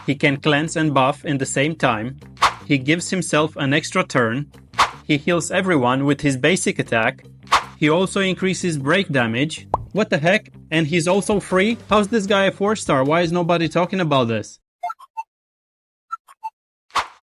He can cleanse and buff in the same time. He gives himself an extra turn. He heals everyone with his basic attack. He also increases break damage. What the heck? And he's also free? How's this guy a 4-star? Why is nobody talking about this?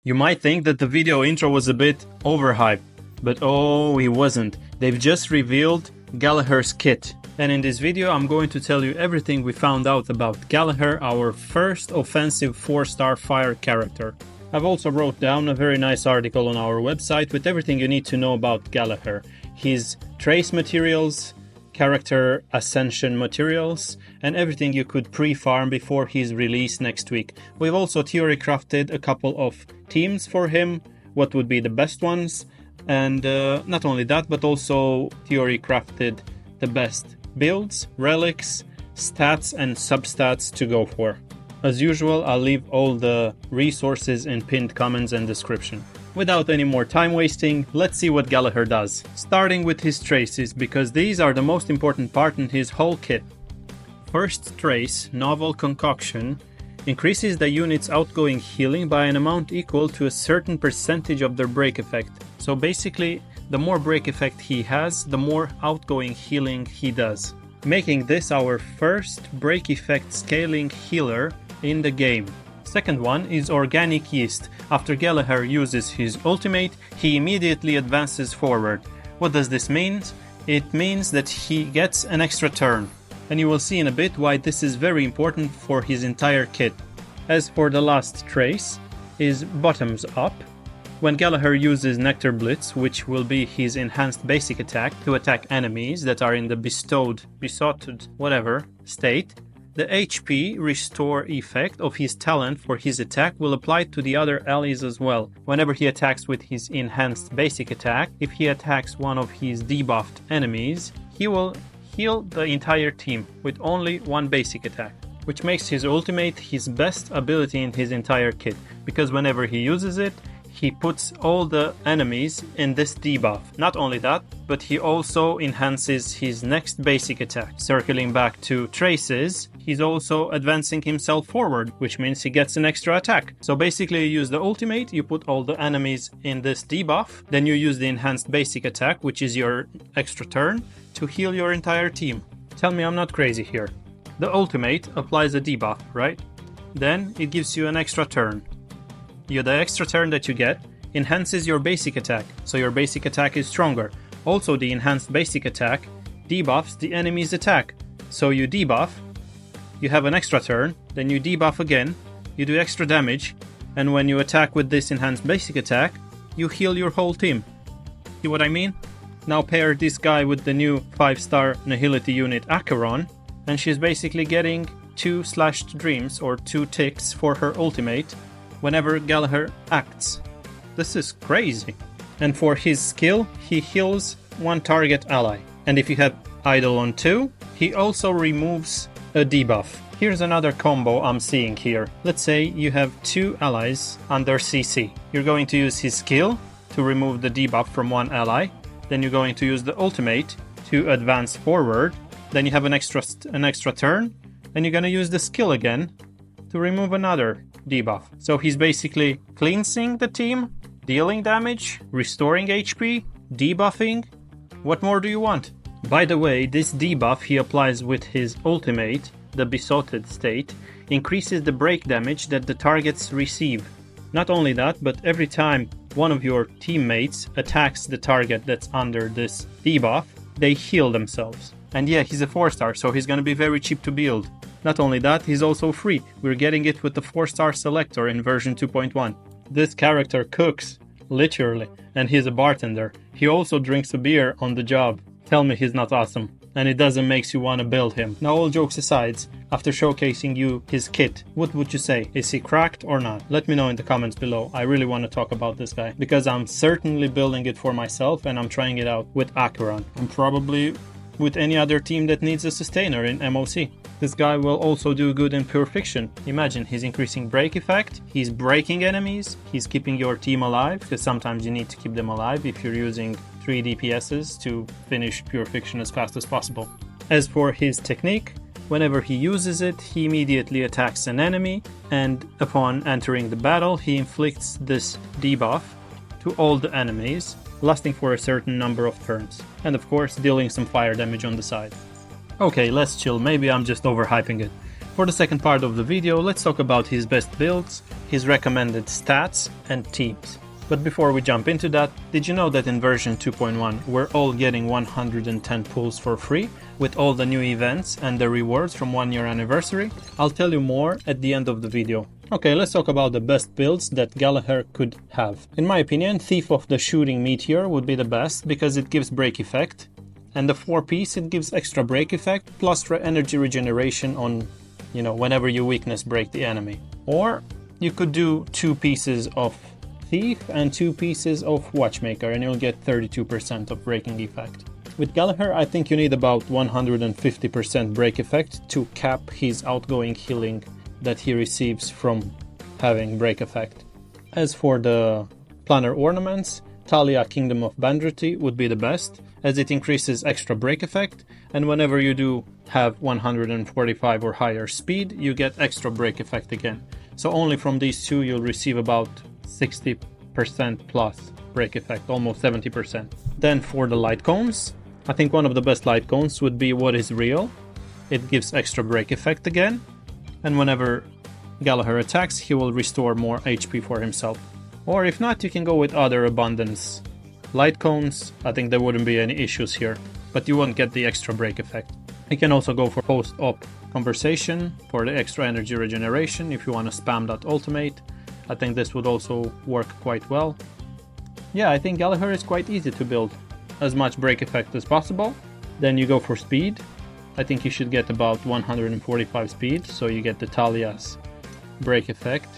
You might think that the video intro was a bit overhyped, but oh, he wasn't. They've just revealed Gallagher's kit. And in this video I'm going to tell you everything we found out about Gallagher, our first offensive 4-star fire character. I've also wrote down a very nice article on our website with everything you need to know about Gallagher. His trace materials, character ascension materials, and everything you could pre-farm before his release next week. We've also theory crafted a couple of teams for him, what would be the best ones, and not only that, but also theory crafted the best builds, relics, stats and substats to go for. As usual, I'll leave all the resources in pinned comments and description. Without any more time wasting, let's see what Gallagher does. Starting with his traces, because these are the most important part in his whole kit. First trace, Novel Concoction, increases the unit's outgoing healing by an amount equal to a certain percentage of their break effect. So basically, the more break effect he has, the more outgoing healing he does, making this our first break effect scaling healer in the game. Second one is Organic Yeast. After Gallagher uses his ultimate, he immediately advances forward. What does this mean? It means that he gets an extra turn, and you will see in a bit why this is very important for his entire kit. As for the last trace, is Bottoms Up. When Gallagher uses Nectar Blitz, which will be his enhanced basic attack to attack enemies that are in the besotted whatever state, the HP restore effect of his talent for his attack will apply to the other allies as well. Whenever he attacks with his enhanced basic attack, if he attacks one of his debuffed enemies, he will heal the entire team with only one basic attack, which makes his ultimate his best ability in his entire kit, because whenever he uses it, he puts all the enemies in this debuff. Not only that, but he also enhances his next basic attack. Circling back to traces, he's also advancing himself forward, which means he gets an extra attack. So basically you use the ultimate, you put all the enemies in this debuff, then you use the enhanced basic attack, which is your extra turn, to heal your entire team. Tell me I'm not crazy here. The ultimate applies a debuff, right? Then it gives you an extra turn. The extra turn that you get enhances your basic attack, so your basic attack is stronger. Also, the enhanced basic attack debuffs the enemy's attack. So you debuff, you have an extra turn, then you debuff again, you do extra damage, and when you attack with this enhanced basic attack, you heal your whole team. See what I mean? Now pair this guy with the new 5-star Nihility unit Acheron, and she's basically getting 2 slashed dreams or 2 ticks for her ultimate whenever Gallagher acts. This is crazy. And for his skill, he heals 1 target ally. And if you have Idol on 2, he also removes a debuff. Here's another combo I'm seeing here. Let's say you have 2 allies under CC. You're going to use his skill to remove the debuff from 1 ally. Then you're going to use the ultimate to advance forward. Then you have an extra turn. Then you're going to use the skill again to remove another debuff. So he's basically cleansing the team, dealing damage, restoring HP, debuffing. What more do you want? By the way, this debuff he applies with his ultimate, the Besotted state, increases the break damage that the targets receive. Not only that, but every time one of your teammates attacks the target that's under this debuff, they heal themselves. And yeah, he's a 4-star, so he's gonna be very cheap to build. Not only that, he's also free. We're getting it with the 4-star selector in version 2.1. This character cooks, literally, and he's a bartender. He also drinks a beer on the job. Tell me he's not awesome. And it doesn't make you want to build him. Now all jokes aside, after showcasing you his kit, what would you say? Is he cracked or not? Let me know in the comments below. I really want to talk about this guy, because I'm certainly building it for myself and I'm trying it out with Acheron. I'm probably with any other team that needs a sustainer in MOC. This guy will also do good in Pure Fiction. Imagine, he's increasing break effect, he's breaking enemies, he's keeping your team alive, because sometimes you need to keep them alive if you're using 3 DPSs to finish Pure Fiction as fast as possible. As for his technique, Whenever he uses it, he immediately attacks an enemy, and upon entering the battle, he inflicts this debuff to all the enemies, lasting for a certain number of turns, and of course dealing some fire damage on the side. Okay, let's chill, maybe I'm just overhyping it. For the second part of the video, let's talk about his best builds, his recommended stats, and teams. But before we jump into that, did you know that in version 2.1 we're all getting 110 pulls for free with all the new events and the rewards from 1 year anniversary? I'll tell you more at the end of the video. Okay, let's talk about the best builds that Gallagher could have. In my opinion, Thief of the Shooting Meteor would be the best because it gives break effect, and the 4-piece it gives extra break effect plus energy regeneration on, whenever you weakness break the enemy. Or you could do 2 pieces of Thief and 2 pieces of Watchmaker and you'll get 32% of breaking effect. With Gallagher, I think you need about 150% break effect to cap his outgoing healing that he receives from having break effect. As for the planner ornaments, Talia Kingdom of Bandrati would be the best, as it increases extra break effect, and whenever you do have 145 or higher speed, you get extra break effect again. So only from these two you'll receive about 60% plus break effect, almost 70%. Then for the light cones, I think one of the best light cones would be What is Real. It gives extra break effect again, and whenever Gallagher attacks, he will restore more HP for himself. Or if not, you can go with other abundance light cones. I think there wouldn't be any issues here, but you won't get the extra break effect. You can also go for post-op conversation for the extra energy regeneration if you want to spam that ultimate. I think this would also work quite well. Yeah, I think Gallagher is quite easy to build. As much break effect as possible. Then you go for speed. I think you should get about 145 speed, so you get the Talia's break effect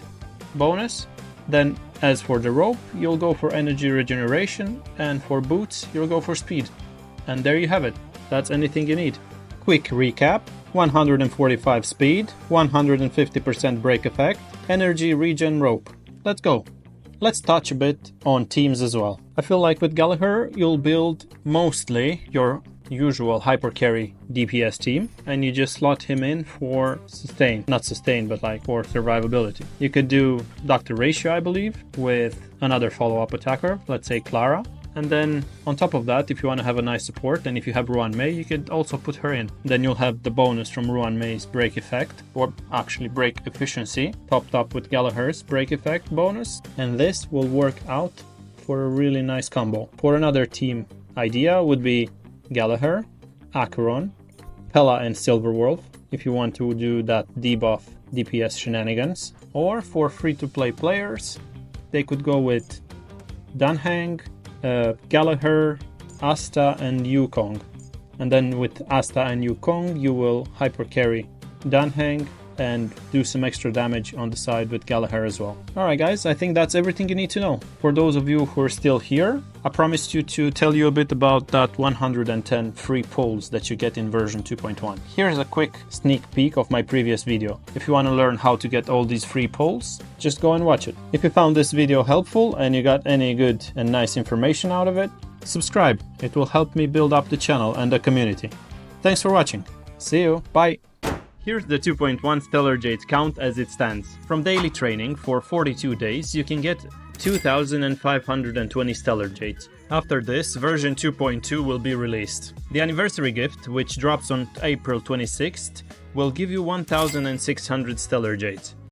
bonus. Then as for the rope, you'll go for energy regeneration, and for boots, you'll go for speed. And there you have it. That's anything you need. Quick recap: 145 speed, 150% break effect, energy regen rope. Let's go. Let's touch a bit on teams as well. I feel like with Gallagher, you'll build mostly your usual hyper carry DPS team, and you just slot him in for sustain. Not sustain, but like for survivability. You could do Dr. Ratio, I believe, with another follow-up attacker, let's say Clara. And then on top of that, if you want to have a nice support, and if you have Ruan Mei, you could also put her in. Then you'll have the bonus from Ruan Mei's break effect, or actually break efficiency, topped up with Gallagher's break effect bonus. And this will work out for a really nice combo. For another team idea would be Gallagher, Acheron, Pella and Silverwolf, if you want to do that debuff DPS shenanigans. Or for free-to-play players, they could go with Danhang, Gallagher, Asta and Yukong. And then with Asta and Yukong, you will hyper carry Danhang and do some extra damage on the side with Gallagher as well. Alright guys, I think that's everything you need to know. For those of you who are still here, I promised you to tell you a bit about that 110 free pulls that you get in version 2.1. Here's a quick sneak peek of my previous video. If you want to learn how to get all these free pulls, just go and watch it. If you found this video helpful and you got any good and nice information out of it, subscribe. It will help me build up the channel and the community. Thanks for watching. See you. Bye. Here's the 2.1 Stellar Jades count as it stands. From daily training for 42 days, you can get 2,520 Stellar Jades. After this, version 2.2 will be released. The anniversary gift, which drops on April 26th, will give you 1,600 Stellar Jades.